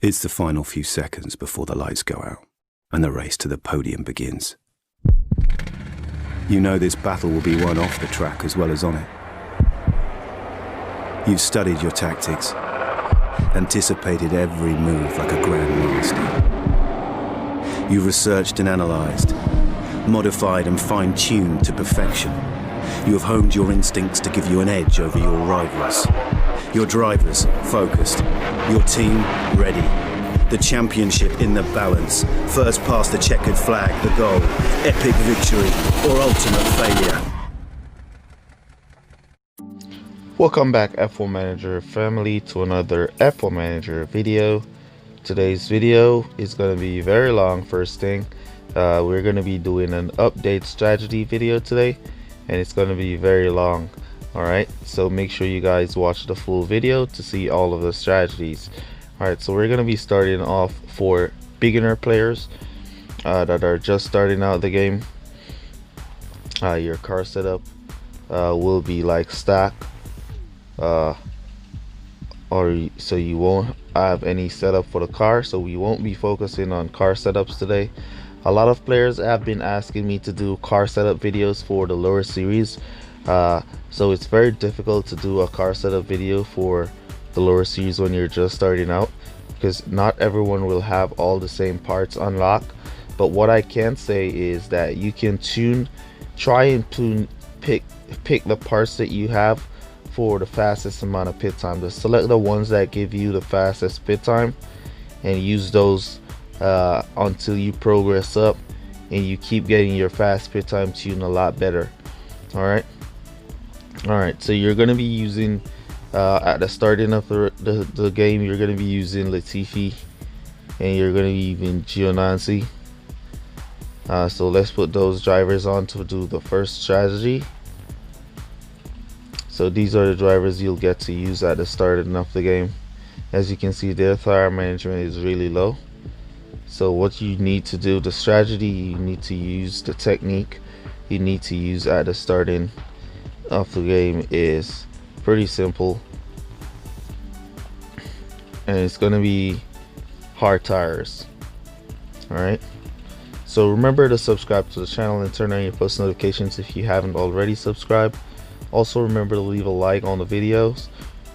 It's the final few seconds before the lights go out and the race to the podium begins. You know this battle will be won off the track as well as on it. You've studied your tactics, anticipated every move like a grandmaster. You've researched and analyzed, modified and fine-tuned to perfection. You have honed your instincts to give you an edge over your rivals. Your drivers focused, your team ready. The championship in the balance. First past the checkered flag, the goal. Epic victory or ultimate failure. Welcome back, F1 Manager family, to another F1 Manager video. Today's video is going to be very long. First thing, we're going to be doing an update strategy video today, and it's going to be very long. Alright, so make sure you guys watch the full video to see all of the strategies. Alright, so we're going to be starting off for beginner players that are just starting out the game. Your car setup will be like stack, so you won't have any setup for the car, so we won't be focusing on car setups today. A lot of players have been asking me to do car setup videos for the lower series, so it's very difficult to do a car setup video for the lower series when you're just starting out, because not everyone will have all the same parts unlocked. But what I can say is that you can try and pick the parts that you have for the fastest amount of pit time. Just select the ones that give you the fastest pit time and use those until you progress up and you keep getting your fast pit time tune a lot better. Alright, so you're going to be using at the starting of the game, you're going to be using Latifi and you're going to be using Giovinazzi. So let's put those drivers on to do the first strategy. So these are the drivers you'll get to use at the starting of the game. As you can see, their tire management is really low. So what you need to do, the strategy you need to use, the technique you need to use at the starting of the game is pretty simple, and it's going to be hard tires. Alright, so remember to subscribe to the channel and turn on your post notifications if you haven't already subscribed. Also remember to leave a like on the videos,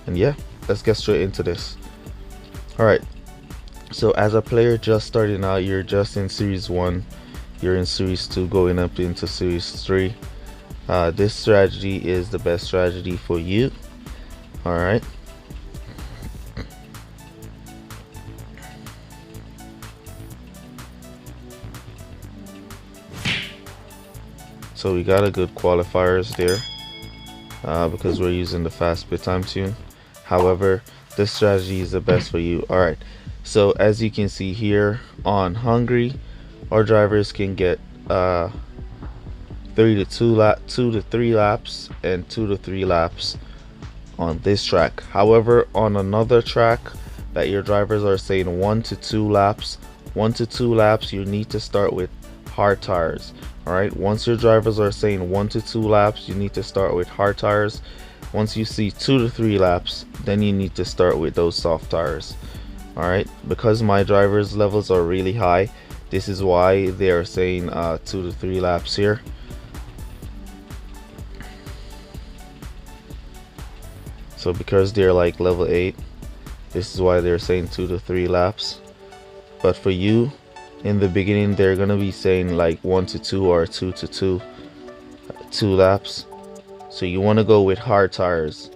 and yeah, let's get straight into this. Alright, so as a player just starting out, you're just in series 1, you're in series 2 going up into series 3. This strategy is the best strategy for you. Alright, so we got a good qualifiers there because we're using the fast pit time tune. However, this strategy is the best for you. Alright, so as you can see here on Hungary, our drivers can get 2 to 3 laps and 2 to 3 laps on this track. However, on another track that your drivers are saying 1 to 2 laps, you need to start with hard tires. Alright, once your drivers are saying 1 to 2 laps, you need to start with hard tires. Once you see 2 to 3 laps, then you need to start with those soft tires. Alright, because my drivers levels are really high, this is why they are saying 2 to 3 laps here. So because they're like level 8, this is why they're saying 2 to 3 laps. But for you, in the beginning, they're gonna be saying like 1 to 2 or 2 to 2 laps. So you want to go with hard tires.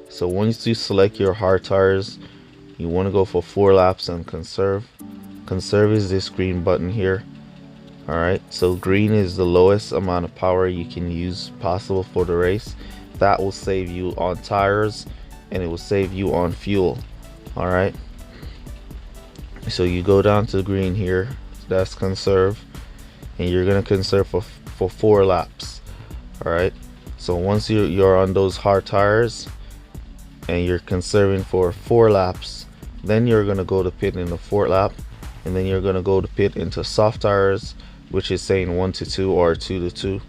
So once you select your hard tires, you want to go for 4 laps and conserve. Conserve is this green button here. Alright, so green is the lowest amount of power you can use possible for the race. That will save you on tires and it will save you on fuel. Alright, so you go down to green here, that's conserve, and you're gonna conserve for 4 laps. Alright, so once you're on those hard tires and you're conserving for 4 laps, then you're gonna go to pit in the 4th lap, and then you're gonna go to pit into soft tires, which is saying 1 to 2 or 2 to 2.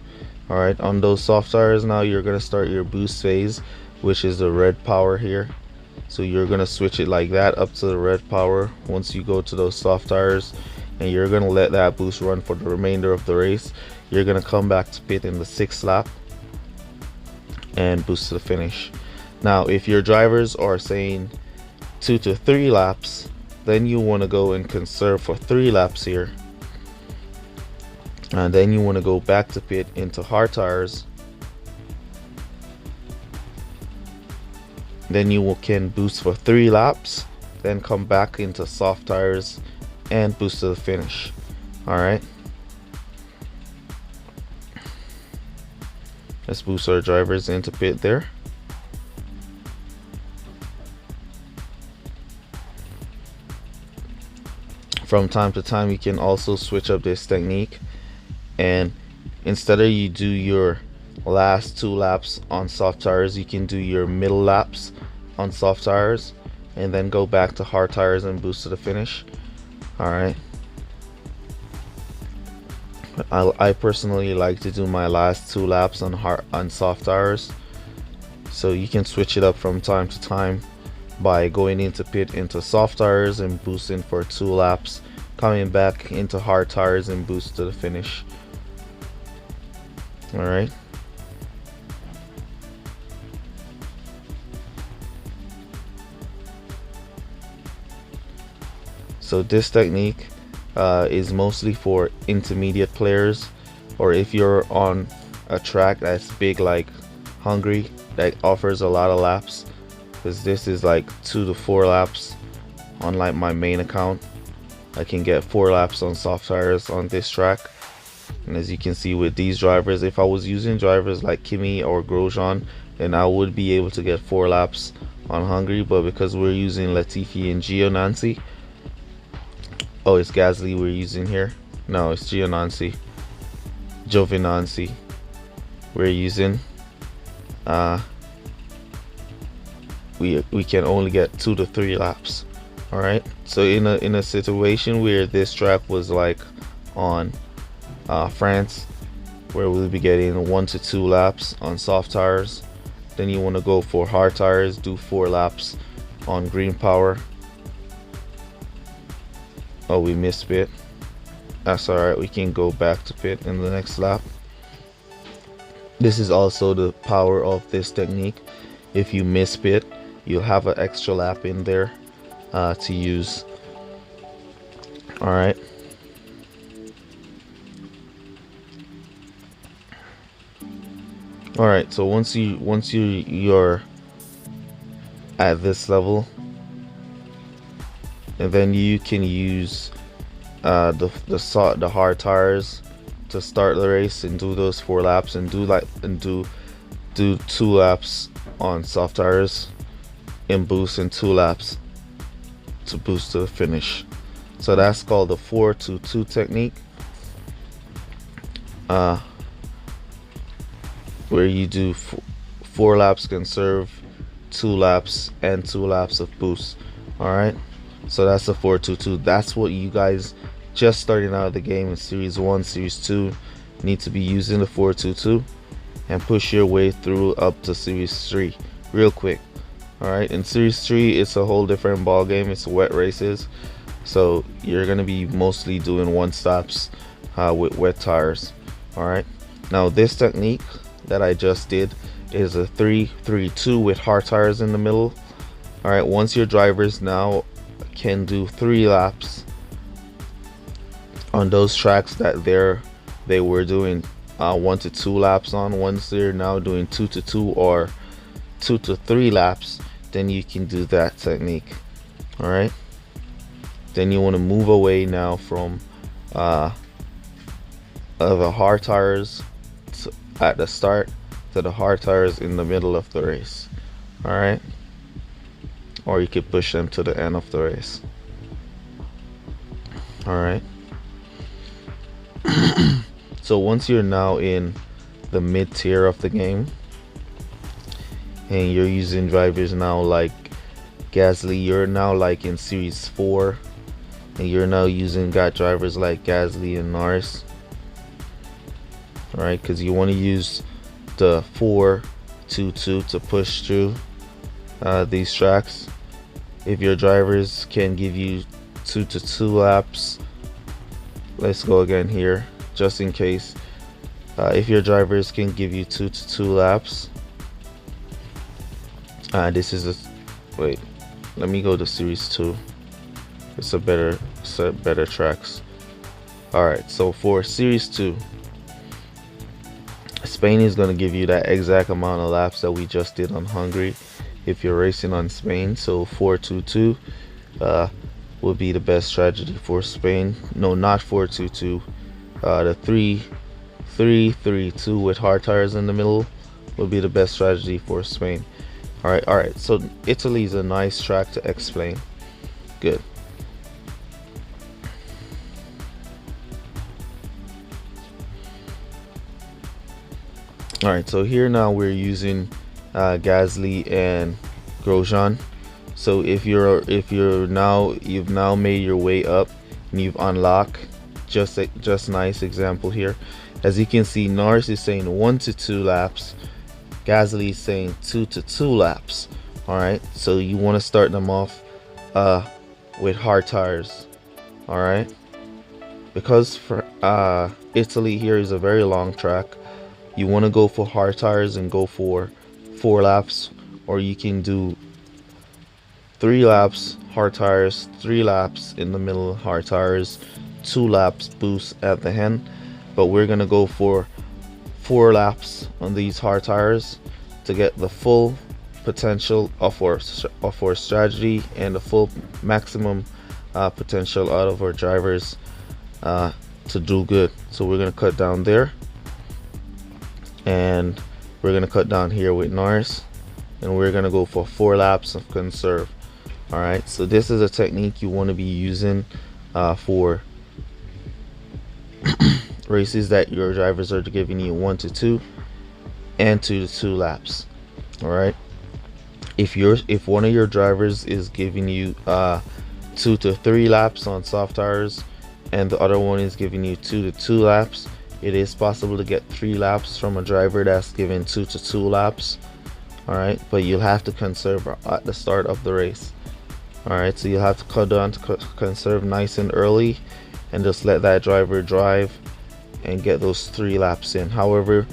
Alright, on those soft tires now you're gonna start your boost phase, which is the red power here. So you're gonna switch it like that up to the red power once you go to those soft tires, and you're gonna let that boost run for the remainder of the race. You're gonna come back to pit in the 6th lap and boost to the finish. Now if your drivers are saying 2 to 3 laps, then you want to go and conserve for 3 laps here, and then you want to go back to pit into hard tires. Then you can boost for 3 laps, then come back into soft tires and boost to the finish. Alright, let's boost our drivers into pit there. From time to time you can also switch up this technique, and instead of you do your last 2 laps on soft tires, you can do your middle laps on soft tires and then go back to hard tires and boost to the finish. Alright, I personally like to do my last 2 laps on soft tires, so you can switch it up from time to time by going into pit into soft tires and boosting for 2 laps, coming back into hard tires and boost to the finish. Alright, so this technique is mostly for intermediate players, or if you're on a track that's big like Hungary that offers a lot of laps, because this is like 2 to 4 laps. On like my main account, I can get 4 laps on soft tires on this track. And as you can see with these drivers, if I was using drivers like Kimi or Grosjean, then I would be able to get 4 laps on Hungary. But because we're using Latifi and Giovinazzi, oh, it's Gasly we're using here. No, it's Giovinazzi. We're using. We can only get 2 to 3 laps. All right, so in a situation where this track was like on France, where we'll be getting 1 to 2 laps on soft tires, then you want to go for hard tires, do 4 laps on green power. Oh, we missed pit. That's all right, we can go back to pit in the next lap. This is also the power of this technique. If you miss pit, you'll have an extra lap in there to use. All right, so once you're at this level, and then you can use the hard tires to start the race and do those 4 laps, and do 2 laps on soft tires and boost in 2 laps to boost to the finish. So that's called the 4-2-2 technique, where you do 4 laps conserve, 2 laps, and 2 laps of boost. All right, so that's the 4-2-2. That's what you guys just starting out of the game in Series 1, Series 2 need to be using, the 4-2-2, and push your way through up to Series 3 real quick. All right, in Series 3 it's a whole different ball game. It's wet races, so you're gonna be mostly doing 1 stops with wet tires. All right, now this technique that I just did is a 3-3-2 with hard tires in the middle. All right, once your drivers now can do 3 laps on those tracks that they were doing 1 to 2 laps on, once they're now doing 2 to 2 or 2 to 3 laps, then you can do that technique. All right, then you want to move away now from the hard tires at the start to the hard tires in the middle of the race. All right, or you could push them to the end of the race. All right, so once you're now in the mid tier of the game, and you're using drivers now like Gasly, you're now like in Series 4, and you're now got drivers like Gasly and Norris. All right, because you want to use the 4-2-2 to push through these tracks. If your drivers can give you 2 to 2 laps, let's go again here just in case. If your drivers can give you 2 to 2 laps, this is a, wait, let me go to series 2. It's a better tracks. Alright, so for series 2, Spain is going to give you that exact amount of laps that we just did on Hungary if you're racing on Spain. So 422 would be the best strategy for Spain. No, not 422. The 3-3-3-2 with hard tires in the middle would be the best strategy for Spain. Alright, so Italy is a nice track to explain. Good. Alright, so here now we're using Gasly and Grosjean. So if you've now made your way up and you've unlocked, just nice example here. As you can see, Norris is saying 1 to 2 laps, Gasly is saying 2 to 2 laps. Alright, so you want to start them off with hard tires. Alright, because for Italy here is a very long track, you want to go for hard tires and go for 4 laps, or you can do 3 laps hard tires, 3 laps in the middle hard tires, 2 laps boost at the end. But we're gonna go for 4 laps on these hard tires to get the full potential of our strategy and the full maximum potential out of our drivers to do good. So we're gonna cut down there, and we're gonna cut down here with Norris, and we're gonna go for 4 laps of conserve. All right, so this is a technique you want to be using for races that your drivers are giving you 1 to 2 and 2 to 2 laps. All right, if one of your drivers is giving you 2 to 3 laps on soft tires and the other one is giving you 2 to 2 laps, it is possible to get 3 laps from a driver that's giving 2 to 2 laps. All right, but you'll have to conserve at the start of the race. All right, so you'll have to cut down to conserve nice and early and just let that driver drive and get those 3 laps in. However,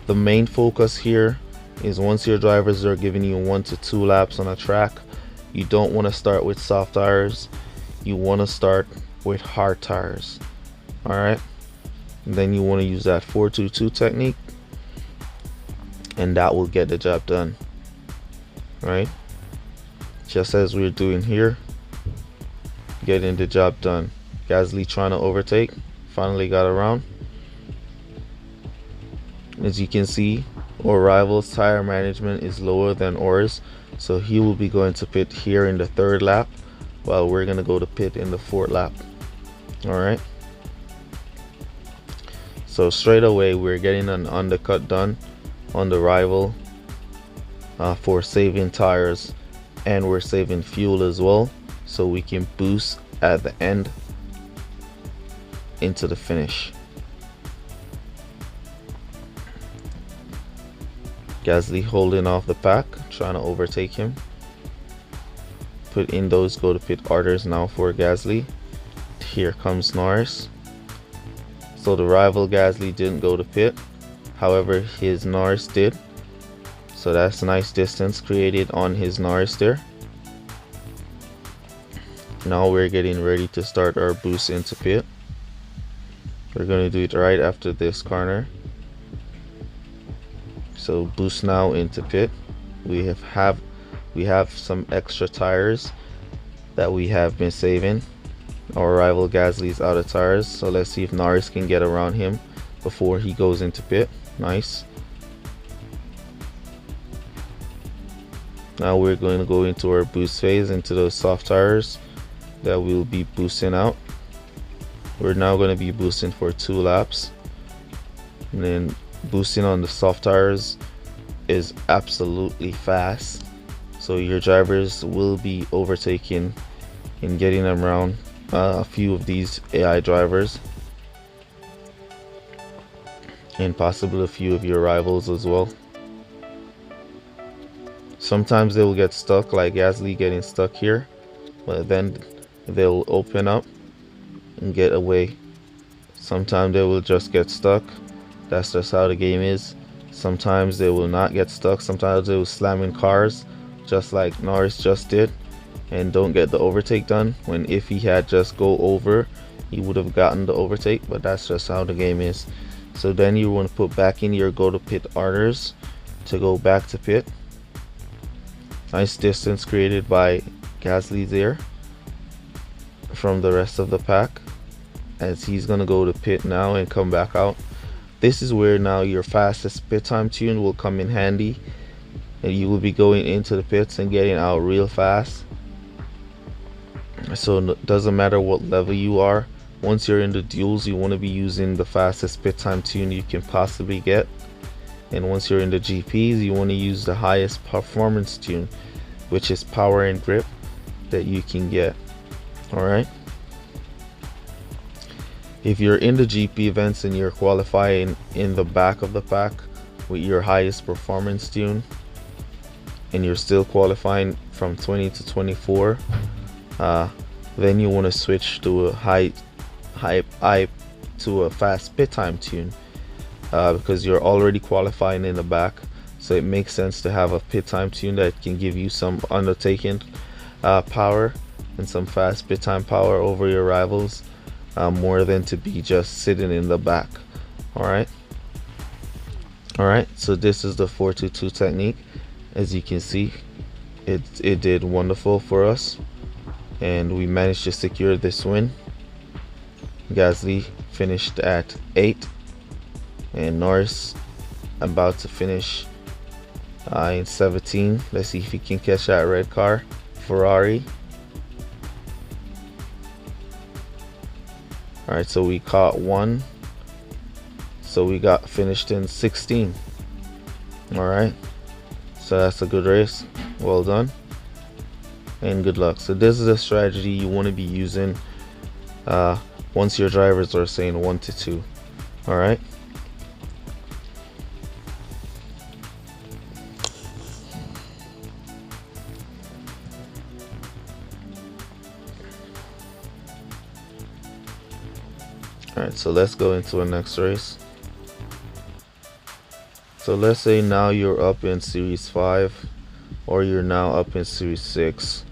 the main focus here is once your drivers are giving you 1 to 2 laps on a track, you don't want to start with soft tires. You want to start with hard tires. All right, and then you want to use that 4-2-2 technique, and that will get the job done. All right, just as we're doing here, getting the job done. Gasly trying to overtake, finally got around. As you can see, our rival's tire management is lower than ours, so he will be going to pit here in the 3rd lap, while we're going to go to pit in the 4th lap. All right, so straight away we're getting an undercut done on the rival for saving tires, and we're saving fuel as well, so we can boost at the end into the finish. Gasly holding off the pack, trying to overtake him. Put in those go to pit orders now for Gasly. Here comes Norris. So the rival Gasly didn't go to pit, however his Norris did, so that's a nice distance created on his Norris there. Now we're getting ready to start our boost into pit. We're going to do it right after this corner. So boost now into pit. We have some extra tires that we have been saving. Our rival Gasly's out of tires, so let's see if Norris can get around him before he goes into pit. Nice. Now we're going to go into our boost phase, into those soft tires that we'll be boosting out. We're now going to be boosting for 2 laps, and then boosting on the soft tires is absolutely fast, so your drivers will be overtaking and getting around a few of these AI drivers, and possibly a few of your rivals as well. Sometimes they will get stuck, like Gasly getting stuck here, but then they'll open up and get away. Sometimes they will just get stuck. That's just how the game is. Sometimes they will not get stuck. Sometimes they will slam in cars, just like Norris just did, and don't get the overtake done, when if he had just go over, he would have gotten the overtake. But that's just how the game is. So then you want to put back in your go to pit orders to go back to pit. Nice distance created by Gasly there from the rest of the pack, as he's gonna go to pit now and come back out. This is where now your fastest pit time tune will come in handy, and you will be going into the pits and getting out real fast. So it doesn't matter what level you are. Once you're in the duels, you want to be using the fastest pit time tune you can possibly get, and once you're in the GPs, you want to use the highest performance tune, which is power and grip, that you can get. Alright, if you're in the GP events and you're qualifying in the back of the pack with your highest performance tune, and you're still qualifying from 20 to 24, then you want to switch to a fast pit time tune, because you're already qualifying in the back. So it makes sense to have a pit time tune that can give you some undertaking power and some fast pit time power over your rivals, more than to be just sitting in the back. Alright, so this is the 4-2-2 technique. As you can see, it did wonderful for us, and we managed to secure this win. Gasly finished at 8, and Norris about to finish in 17. Let's see if he can catch that red car. Ferrari. Alright, so we caught 1, so we got finished in 16. Alright, so that's a good race. Well done and good luck. So this is a strategy you want to be using once your drivers are saying 1 to 2. Alright, alright, so let's go into the next race. So let's say now you're up in Series 5, or you're now up in Series 6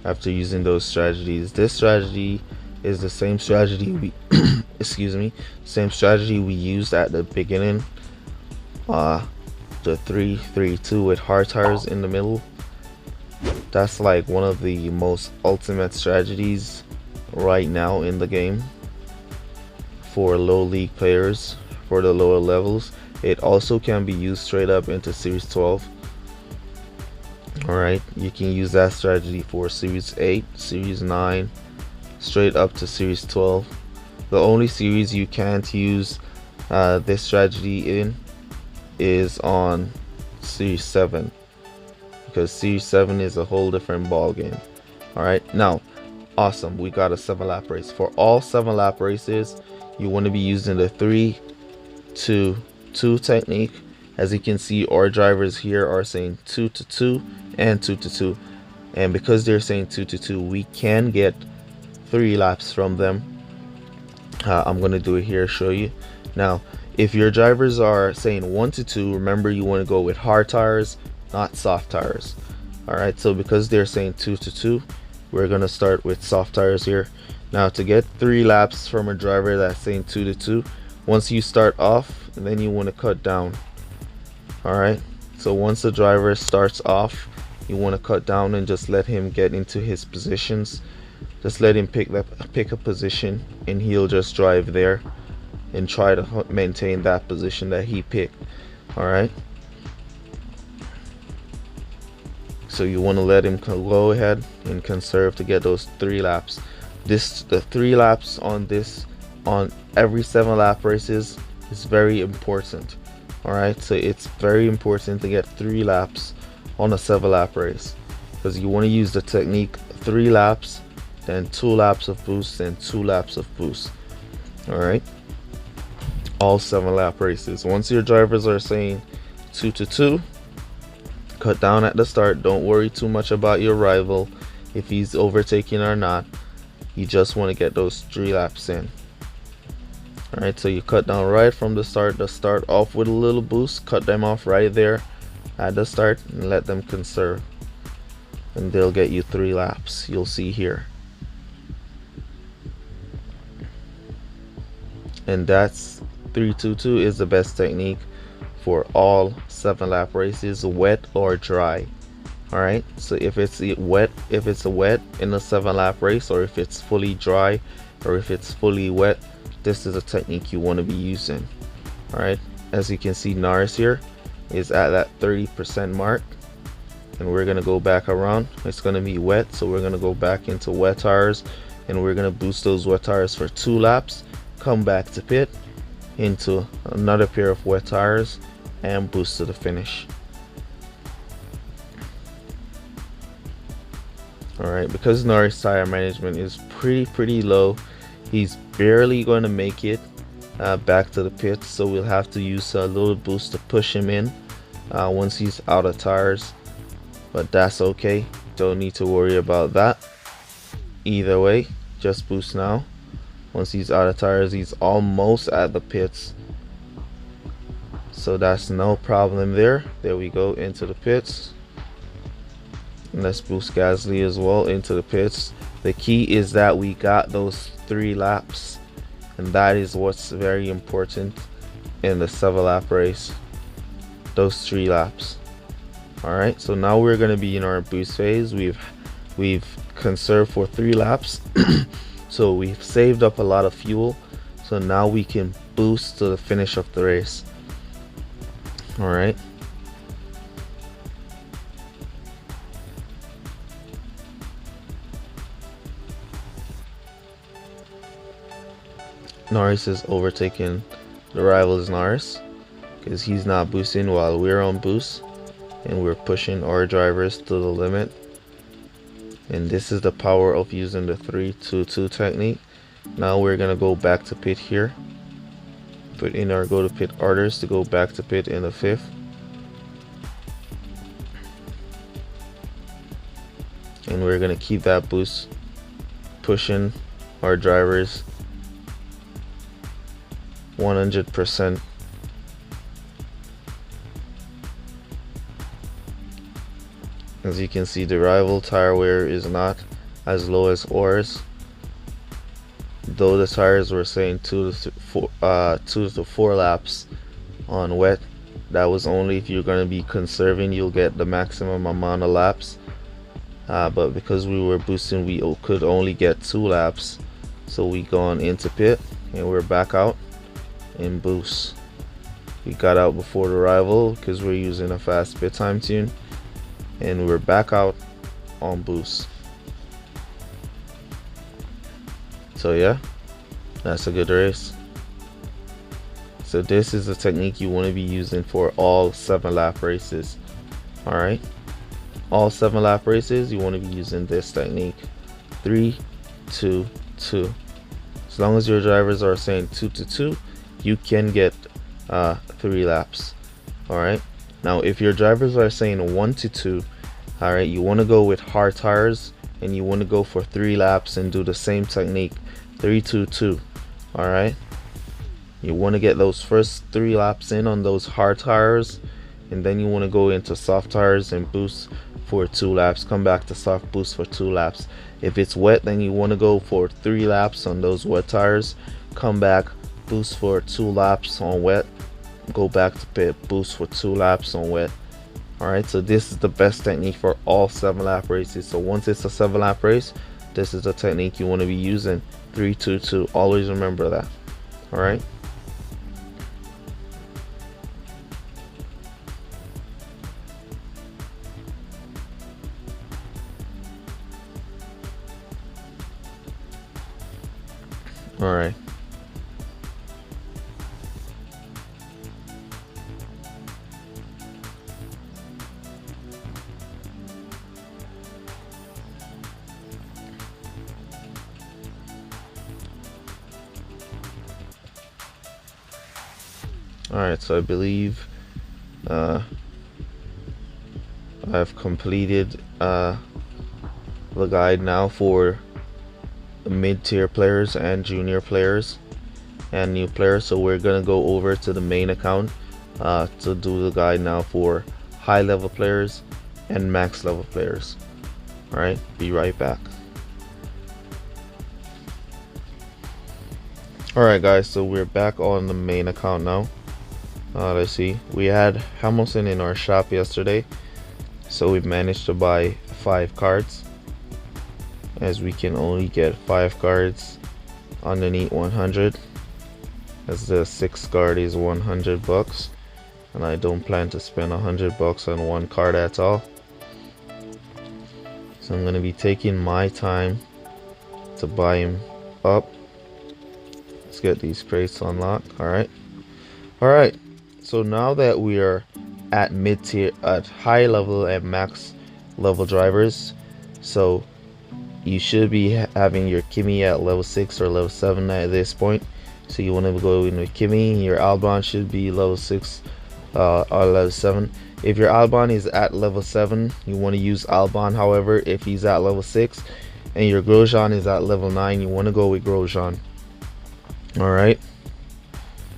after using those strategies. This strategy is the same strategy we same strategy we used at the beginning, the 3-3-2 with hard tires in the middle. That's like one of the most ultimate strategies right now in the game for low league players, for the lower levels. It also can be used straight up into Series 12. Alright, you can use that strategy for Series 8, Series 9, straight up to Series 12. The only series you can't use this strategy in is on Series 7, because Series 7 is a whole different ball game. Alright, now awesome, we got a 7-lap race. For all 7-lap races, you want to be using the 3-2-2 technique. As you can see, our drivers here are saying 2-2 and 2-2, and because they're saying 2-2, we can get 3 laps from them. I'm going to do it here, show you. Now if your drivers are saying 1-2, remember you want to go with hard tires, not soft tires. Alright, so because they're saying 2-2, we're going to start with soft tires here. Now to get 3 laps from a driver that's saying 2-2, once you start off, then you want to cut down. Alright, so once the driver starts off, you want to cut down and just let him get into his positions. Just let him pick a position, and he'll just drive there and try to maintain that position that he picked. Alright, so you want to let him go ahead and conserve to get those 3 laps. The 3 laps on every 7-lap races is very important. Alright, so it's very important to get 3 laps on a 7-lap race, because you want to use the technique 3 laps, then 2 laps of boost, and 2 laps of boost. Alright, all 7-lap races. Once your drivers are saying 2-2, cut down at the start. Don't worry too much about your rival. if he's overtaking or not. You just want to get those 3 laps in. Alright, so you cut down right from the start. Start off with a little boost, cut them off right there at the start, and let them conserve, and they'll get you 3 laps. You'll see here. And that's 3-2-2 is the best technique for all 7-lap races, wet or dry. Alright, so if it's a wet in a 7-lap race, or if it's fully dry, or if it's fully wet, this is a technique you want to be using. Alright, as you can see, Norris here is at that 30% mark, and we're gonna go back around. It's gonna be wet, so we're gonna go back into wet tires, and we're gonna boost those wet tires for 2 laps, come back to pit into another pair of wet tires, and boost to the finish. Alright, because Norris tire management is pretty low, he's barely going to make it back to the pits, so we'll have to use a little boost to push him in once he's out of tires, but that's okay, don't need to worry about that. Either way, just boost now. Once he's out of tires, he's almost at the pits, so that's no problem there. There we go, into the pits. And let's boost Gasly as well into the pits. The key is that we got those 3 laps, and that is what's very important in the 7-lap race, those 3 laps. Alright, so now we're going to be in our boost phase. We've conserved for 3 laps so we've saved up a lot of fuel, so now we can boost to the finish of the race. Alright, Norris is overtaking the rivals Norris because he's not boosting while we're on boost, and we're pushing our drivers to the limit. And this is the power of using the 3-2-2 technique. Now we're gonna go back to pit here, put in our go to pit orders to go back to pit in the 5th. And we're gonna keep that boost, pushing our drivers 100%. As you can see, the rival tire wear is not as low as ours, though the tires were saying 2 to 4 laps on wet. That was only if you're going to be conserving, you'll get the maximum amount of laps, but because we were boosting, we could only get 2 laps, so we gone into pit and we're back out in boost. We got out before the rival because we're using a fast pit time tune, and we're back out on boost. So yeah, that's a good race. So this is the technique you want to be using for all 7-lap races. Alright, all 7-lap races you want to be using this technique, 3-2-2. As long as your drivers are saying 2-2, you can get 3 laps. Alright, now if your drivers are saying 1-2, alright, you want to go with hard tires, and you want to go for 3 laps and do the same technique, 3-2-2. Alright, you want to get those first 3 laps in on those hard tires, and then you want to go into soft tires and boost for 2 laps, come back to soft, boost for 2 laps. If it's wet, then you want to go for 3 laps on those wet tires, come back, boost for 2 laps on wet, go back to pit, boost for 2 laps on wet. Alright, so this is the best technique for all 7-lap races. So once it's a 7-lap race, this is the technique you want to be using, 3-2-2. Always remember that. Alright, alright. Alright, so I believe I've completed the the guide now for mid-tier players and junior players and new players. So we're gonna go over to the main account to do the guide now for high level players and max level players. All right, be right back. All right guys, so we're back on the main account now. Let's see, we had Hamilton in our shop yesterday, so we managed to buy 5 cards, as we can only get 5 cards underneath 100, as the 6th card is 100 bucks, and I don't plan to spend 100 bucks on one card at all. So I'm going to be taking my time to buy him up. Let's get these crates unlocked. Alright, so now that we are at mid-tier, at high level and max level drivers, so you should be having your Kimi at level 6 or level 7 at this point. So you want to go in with Kimi. Your Albon should be level 6 or level 7. If your Albon is at level 7, you want to use Albon. However, if he's at level 6 and your Grosjean is at level 9, you want to go with Grosjean. Alright,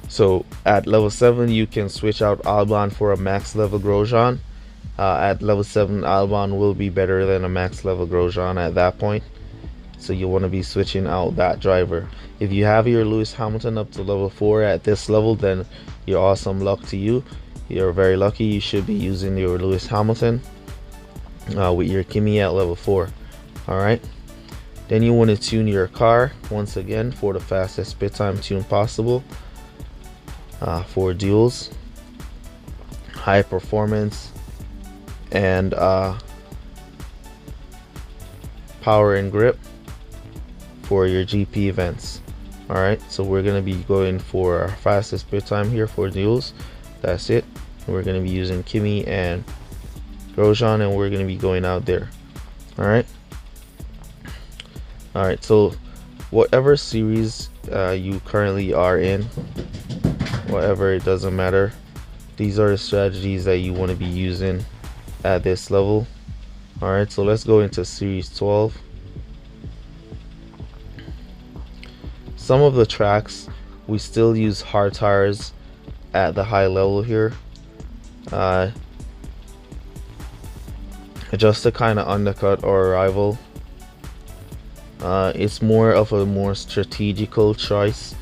so at level 7 you can switch out Albon for a max level Grosjean. At level 7 Albon will be better than a max level Grosjean at that point, so you want to be switching out that driver. If you have your Lewis Hamilton up to level 4 at this level, then you're awesome, luck to you, you're very lucky. You should be using your Lewis Hamilton with your Kimi at level 4. Alright, then you want to tune your car once again for the fastest pit time tune possible, for duels, high performance, and power and grip for your GP events. Alright, so we're going to be going for our fastest pit time here for duels. That's it. We're going to be using Kimi and Grosjean, and we're going to be going out there. Alright, so whatever series you currently are in, whatever, it doesn't matter, these are the strategies that you want to be using at this level. Alright, so let's go into series 12. Some of the tracks we still use hard tires at the high level here, just to kind of undercut our rival. It's more of a more strategical choice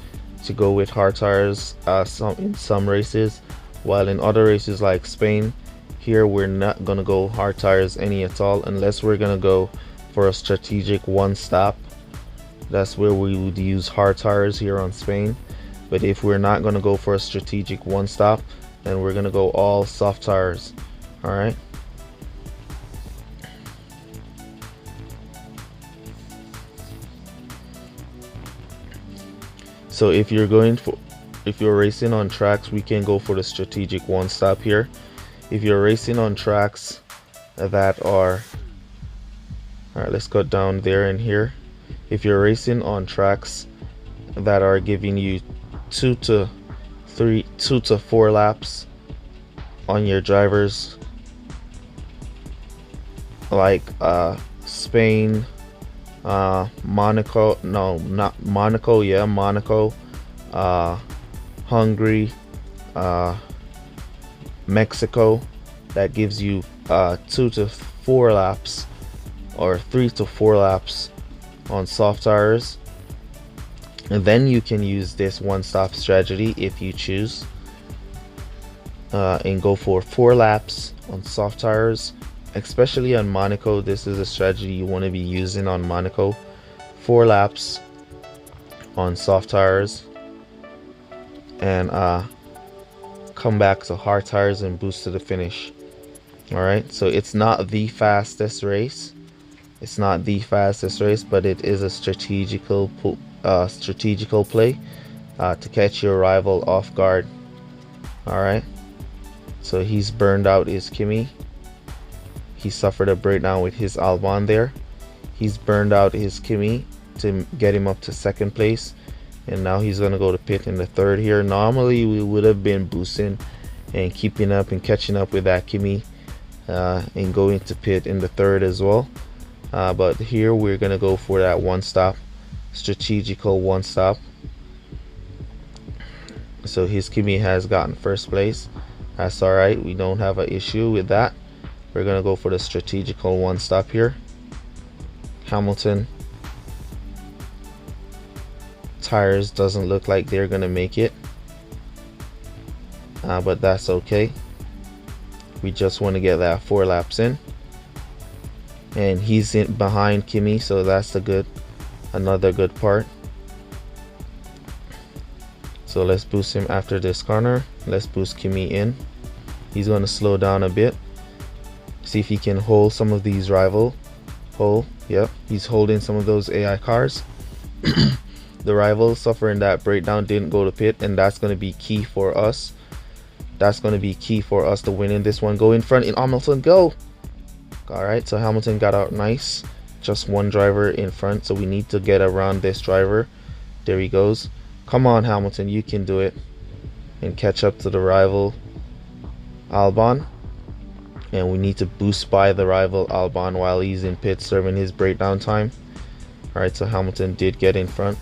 to go with hard tires in some races, while in other races like Spain, here we're not gonna go hard tires any at all, unless we're gonna go for a strategic one stop. That's where we would use hard tires here on Spain. But if we're not gonna go for a strategic one stop, then we're gonna go all soft tires. Alright, so if you're racing on tracks, we can go for the strategic one stop here. If you're racing on tracks that are, alright, let's go down there and here. If you're racing on tracks that are giving you 2 to 4 laps on your drivers, like Spain, Monaco, no, not Monaco, yeah, Monaco, Hungary, Mexico, that gives you 2 to 4 laps or 3 to 4 laps on soft tires, and then you can use this one stop strategy if you choose, and go for 4 laps on soft tires. Especially on Monaco, this is a strategy you want to be using on Monaco. 4 laps on soft tires, and come back to hard tires and boost to the finish. Alright, so it's not the fastest race, but it is a strategical play to catch your rival off guard. Alright, so he's burned out his Kimi. He suffered a breakdown with his Albon there. He's burned out his Kimi to get him up to 2nd place, and now he's gonna go to pit in the 3rd here. Normally we would have been boosting and keeping up and catching up with that Kimi and going to pit in the 3rd as well, but here we're gonna go for that one stop, strategical one stop. So his Kimi has gotten first place. That's all right, we don't have an issue with that. We're gonna go for the strategical one stop here. Hamilton tires doesn't look like they're gonna make it, but that's okay. We just want to get that 4 laps in, and he's in behind Kimi, so that's another good part. So let's boost him after this corner. Let's boost Kimi in. He's going to slow down a bit, see if he can hold some of these yep, he's holding some of those AI cars. The rival suffering that breakdown didn't go to pit, and that's going to be key for us. That's going to be key for us to win in this one. Go in front in Hamilton, go. All right, so Hamilton got out nice. Just one driver in front, so we need to get around this driver. There he goes. Come on, Hamilton, you can do it, and catch up to the rival Albon. And we need to boost by the rival Albon while he's in pit serving his breakdown time. All right, so Hamilton did get in front.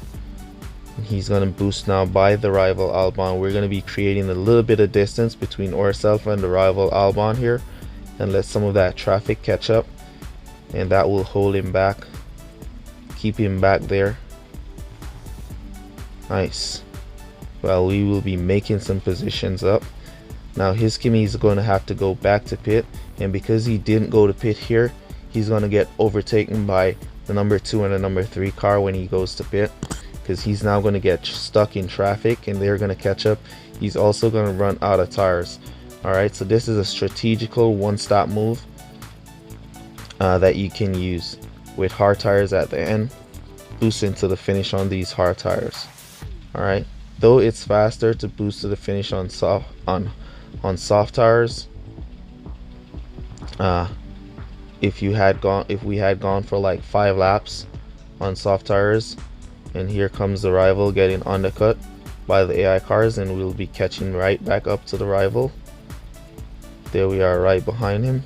He's going to boost now by the rival Albon. We're going to be creating a little bit of distance between ourselves and the rival Albon here, and let some of that traffic catch up, and that will hold him back, keep him back there. Nice. Well, we will be making some positions up. Now his Kimi is going to have to go back to pit, and because he didn't go to pit here, he's going to get overtaken by the number 2 and the number 3 car when he goes to pit, because he's now going to get stuck in traffic and they're going to catch up. He's also going to run out of tires. All right, so this is a strategical one-stop move that you can use with hard tires at the end, boost into the finish on these hard tires. All right, though it's faster to boost to the finish on soft tires. If we had gone for like 5 laps on soft tires, and here comes the rival getting undercut by the AI cars, and we'll be catching right back up to the rival. There we are, right behind him.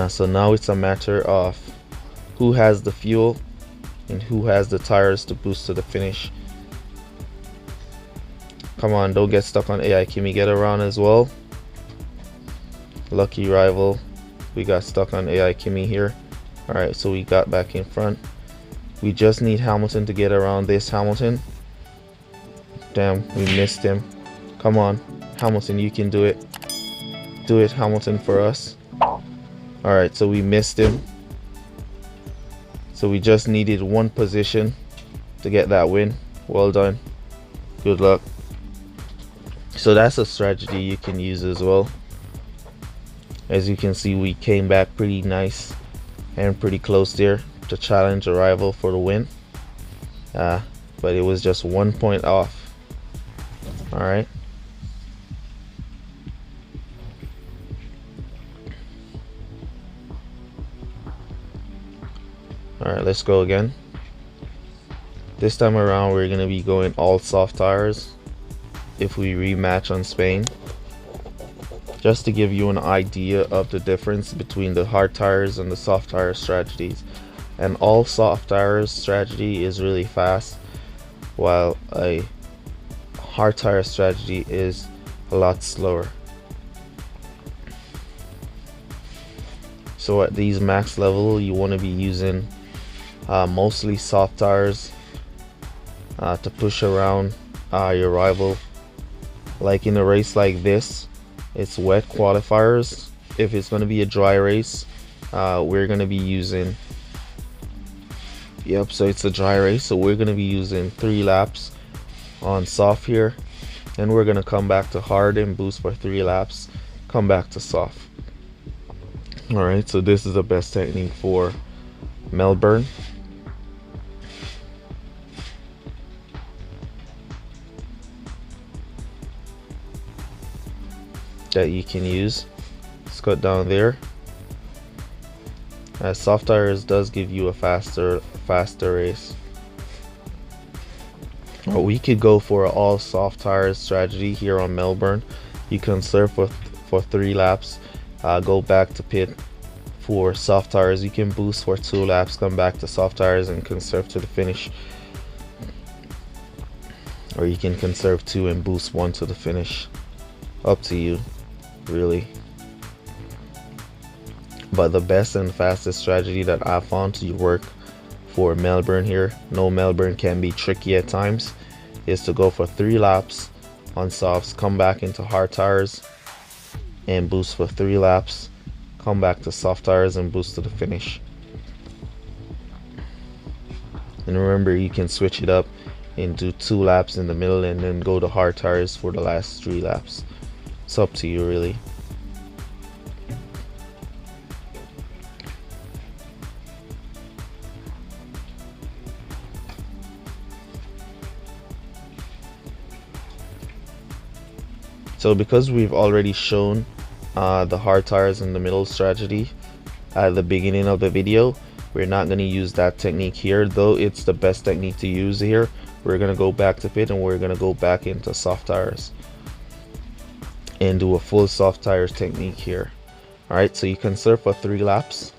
So now it's a matter of who has the fuel and who has the tires to boost to the finish. Come on, don't get stuck on AI. Kimi, get around as well. Lucky rival, we got stuck on AI Kimi here. All right, so we got back in front. We just need Hamilton to get around this Hamilton. Damn, we missed him. Come on, Hamilton, you can do it. Do it, Hamilton, for us. All right, so we missed him. So we just needed one position to get that win. Well done. Good luck. So that's a strategy you can use as well. As you can see, we came back pretty nice and pretty close there to challenge a rival for the win. But it was just 1 point off. All right. All right, let's go again. This time around, we're going to be going all soft tires if we rematch on Spain. Just to give you an idea of the difference between the hard tires and the soft tire strategies. And all soft tires strategy is really fast, while a hard tire strategy is a lot slower. So at these max level, you want to be using mostly soft tires to push around your rival. Like in a race like this, it's wet qualifiers. If it's going to be a dry race, we're going to be using, yep, so it's a dry race, so we're going to be using 3 laps on soft here, and we're going to come back to hard and boost for 3 laps, come back to soft. All right, so this is the best technique for Melbourne. That you can use. Let's cut down there. As soft tires does give you a faster race. Or we could go for an all soft tires strategy here on Melbourne. You can serve for 3 laps, go back to pit for soft tires. You can boost for 2 laps, come back to soft tires and conserve to the finish, or you can conserve 2 and boost 1 to the finish. Up to you, really. But the best and fastest strategy that I found to work for Melbourne here, no, Melbourne can be tricky at times, is to go for 3 laps on softs, come back into hard tires and boost for 3 laps, come back to soft tires and boost to the finish. And remember, you can switch it up and do 2 laps in the middle and then go to hard tires for the last 3 laps. It's up to you, really. So because we've already shown the hard tires in the middle strategy at the beginning of the video, we're not going to use that technique here, though it's the best technique to use here. We're going to go back to pit and we're going to go back into soft tires and do a full soft tires technique here. Alright, so you conserve for 3 laps.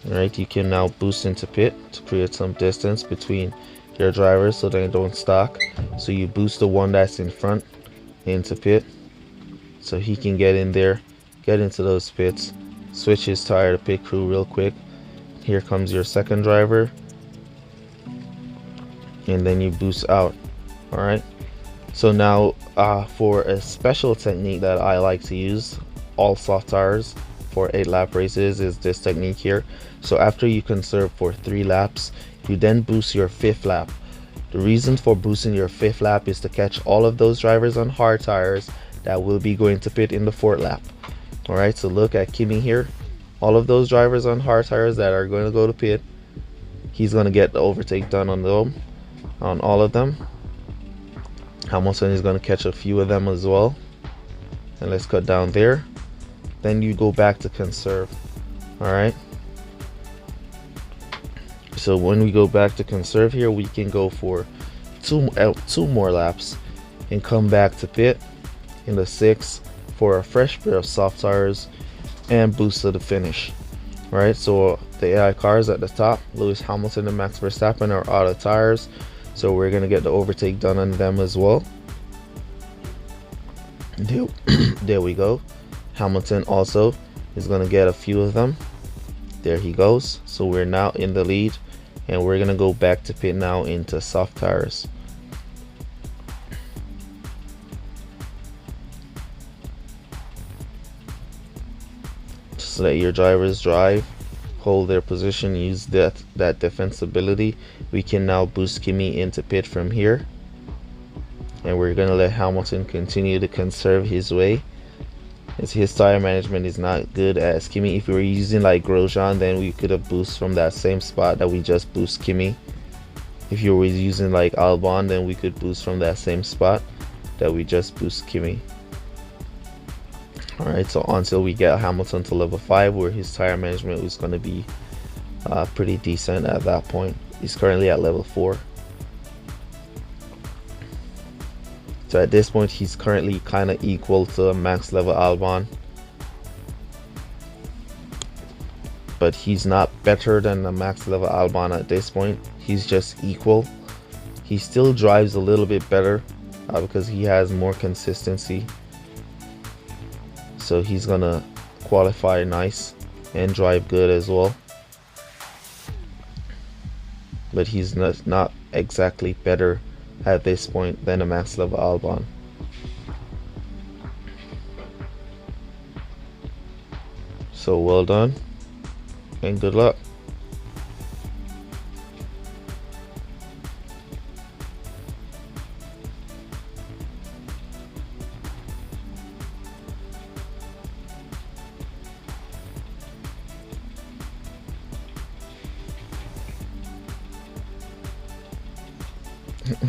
Alright, you can now boost into pit to create some distance between your drivers so they don't stack. So you boost the one that's in front into pit so he can get in there, get into those pits, switch his tire to pit crew real quick. Here comes your second driver, and then you boost out. Alright, so now for a special technique that I like to use all soft tires for 8-lap races is this technique here. So after you conserve for 3 laps, you then boost your 5th lap. The reason for boosting your 5th lap is to catch all of those drivers on hard tires that will be going to pit in the 4th lap. Alright, so look at Kimi here. All of those drivers on hard tires that are going to go to pit, he's going to get the overtake done on them, on all of them. Hamilton is going to catch a few of them as well. And let's cut down there. Then you go back to conserve. Alright, so when we go back to conserve here, we can go for two more laps and come back to pit in the 6th for a fresh pair of soft tires and boost to the finish. Right, so the AI cars at the top, Lewis Hamilton and Max Verstappen, are out of tires, so we're gonna get the overtake done on them as well. There we go. Hamilton also is gonna get a few of them. There he goes. So we're now in the lead, and we're gonna go back to pit now into soft tires. Just let your drivers drive, hold their position, use that defensibility. We can now boost Kimi into pit from here, and we're gonna let Hamilton continue to conserve his way, as his tire management is not good as Kimi. If we were using like Grosjean, then we could have boosted from that same spot that we just boost Kimi. If you were using like Albon, then we could boost from that same spot that we just boost Kimi. Alright, so until we get Hamilton to level 5, where his tire management was going to be pretty decent at that point. He's currently at level 4. So at this point, he's currently kind of equal to max level Albon, but he's not better than the max level Albon at this point. He's just equal. He still drives a little bit better because he has more consistency. So he's gonna qualify nice and drive good as well, but he's not exactly better at this point than a max level Albon. So well done and good luck.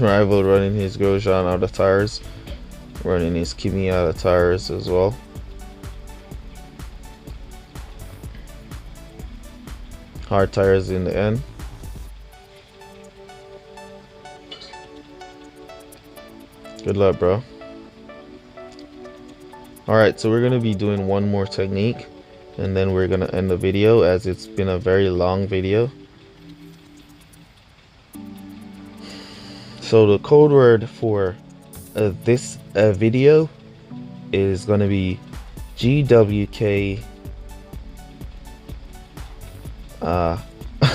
Rival running his Grosjean out of tires, running his Kimi out of tires as well. Hard tires in the end. Good luck, bro. Alright, so we're going to be doing one more technique, and then we're gonna end the video as it's been a very long video. So the code word for this video is gonna be GWK.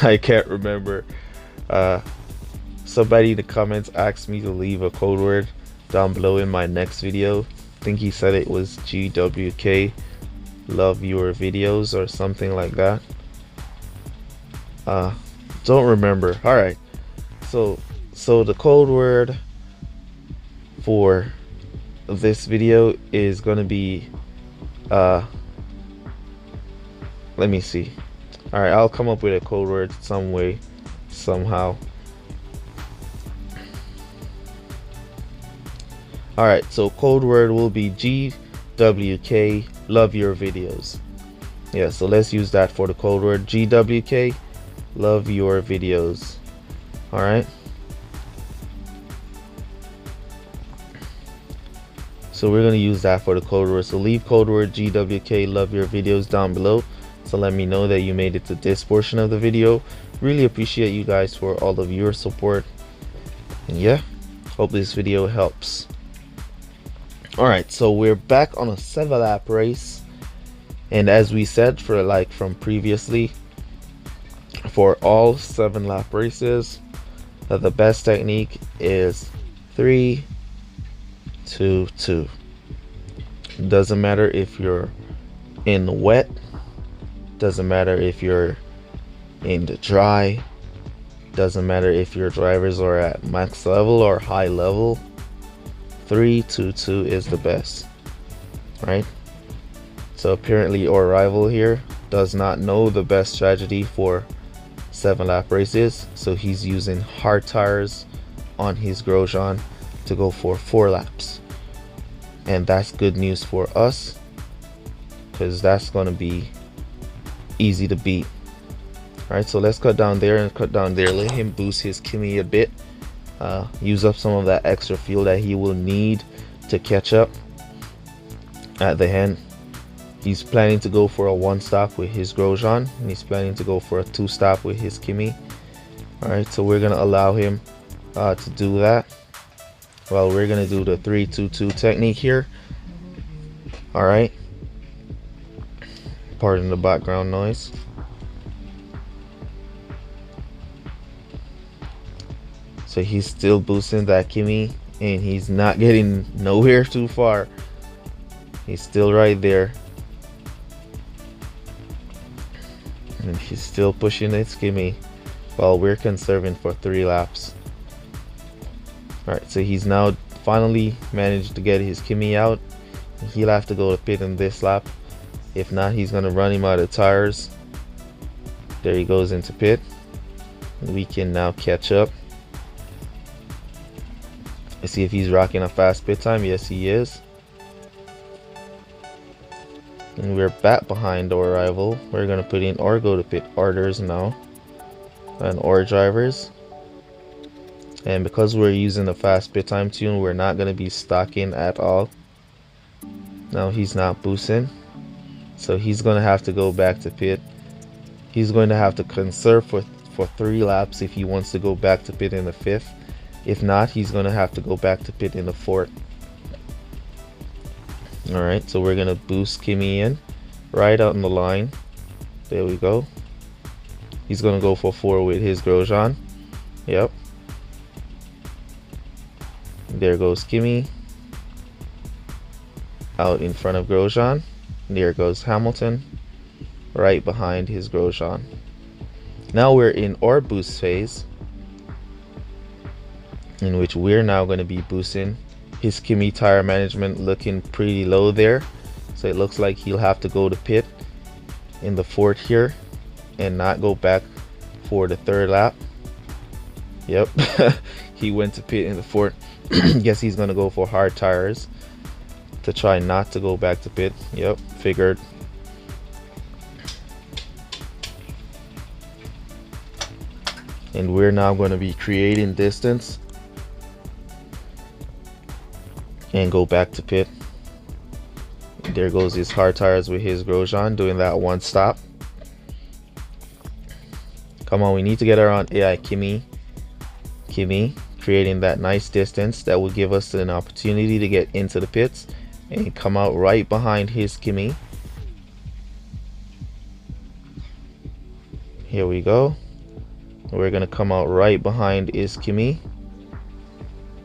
I can't remember. Somebody in the comments asked me to leave a code word down below in my next video. I think he said it was GWK, love your videos, or something like that. Don't remember. All right, so the code word for this video is gonna be let me see. All right, I'll come up with a code word some way, somehow. All right, so code word will be GWK, love your videos. Yeah, so let's use that for the code word, GWK, love your videos. All right. So we're gonna use that for the code word. So leave code word GWK, love your videos down below. So let me know that you made it to this portion of the video. Really appreciate you guys for all of your support. And yeah, hope this video helps. Alright, so we're back on a 7-lap race. And as we said from previously, for all 7-lap races, the best technique is 3, 2, 2. Doesn't matter if you're in the wet, doesn't matter if you're in the dry, doesn't matter if your drivers are at max level or high level. 3, 2, 2 is the best, right? So apparently our rival here does not know the best strategy for 7-lap races, so he's using hard tires on his Grosjean to go for 4 laps. And that's good news for us, because that's going to be easy to beat. Alright, so let's cut down there and cut down there. Let him boost his Kimi a bit. Use up some of that extra fuel that he will need to catch up at the end. He's planning to go for a 1-stop with his Grosjean, and he's planning to go for a 2-stop with his Kimi. Alright, so we're going to allow him to do that. Well, we're going to do the 3, 2, 2 technique here. Alright. Pardon the background noise. So he's still boosting that Kimi, and he's not getting nowhere too far. He's still right there. And he's still pushing his Kimi while we're conserving for 3 laps. Alright, so he's now finally managed to get his Kimi out. He'll have to go to pit in this lap. If not, he's going to run him out of tires. There he goes into pit. We can now catch up. Let's see if he's rocking a fast pit time. Yes, he is. And we're back behind our rival. We're going to put in our go to pit orders now. And our drivers. And because we're using the fast pit time tune, we're not going to be stocking at all. Now he's not boosting. So he's going to have to go back to pit. He's going to have to conserve for 3 laps if he wants to go back to pit in the 5th. If not, he's going to have to go back to pit in the 4th. Alright, so we're going to boost Kimi in right out in the line. There we go. He's going to go for 4 with his Grosjean. Yep. There goes Kimi. Out in front of Grosjean. There goes Hamilton. Right behind his Grosjean. Now we're in our boost phase, in which we're now going to be boosting his Kimi. Tire management looking pretty low there, so it looks like he'll have to go to pit in the 4th here and not go back for the 3rd lap. Yep. He went to pit in the 4th. Guess he's going to go for hard tires to try not to go back to pit. Yep, figured. And we're now going to be creating distance and go back to pit. There goes his hard tires with his grosjean doing that one stop. Come on, we need to get around AI Kimi, creating that nice distance that will give us an opportunity to get into the pits and come out right behind his Kimi. Here we go. We're gonna come out right behind his Kimi.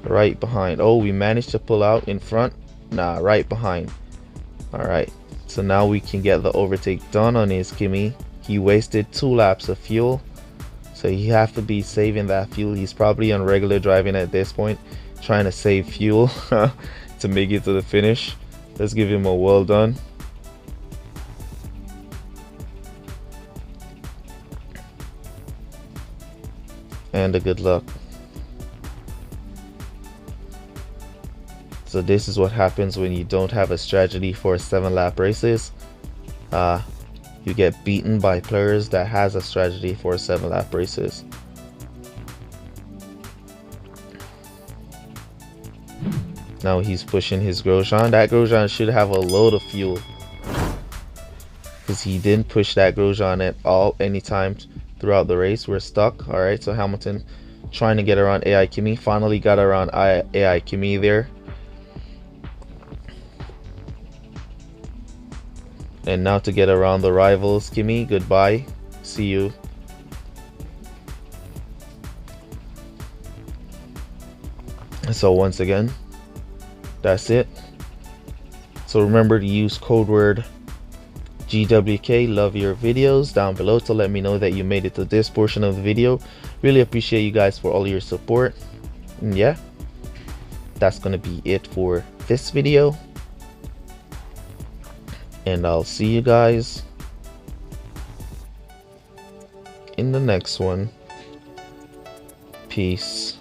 Right behind. Oh, we managed to pull out in front. Nah, right behind. All right, so now we can get the overtake done on his Kimi. He wasted 2 laps of fuel, so he have to be saving that fuel. He's probably on regular driving at this point, trying to save fuel to make it to the finish. Let's give him a well done. And a good luck. So this is what happens when you don't have a strategy for 7-lap races. You get beaten by players that has a strategy for 7-lap races. Now he's pushing his grosjean. That grosjean should have a load of fuel, because he didn't push that grosjean at all anytime throughout the race. We're stuck. All right, so Hamilton trying to get around AI Kimi. Finally got around AI Kimi there. And now to get around the rivals, Kimi, goodbye. See you. So once again, that's it. So remember to use code word GWK, love your videos, down below to let me know that you made it to this portion of the video. Really appreciate you guys for all your support. And yeah, that's gonna be it for this video. And I'll see you guys in the next one. Peace.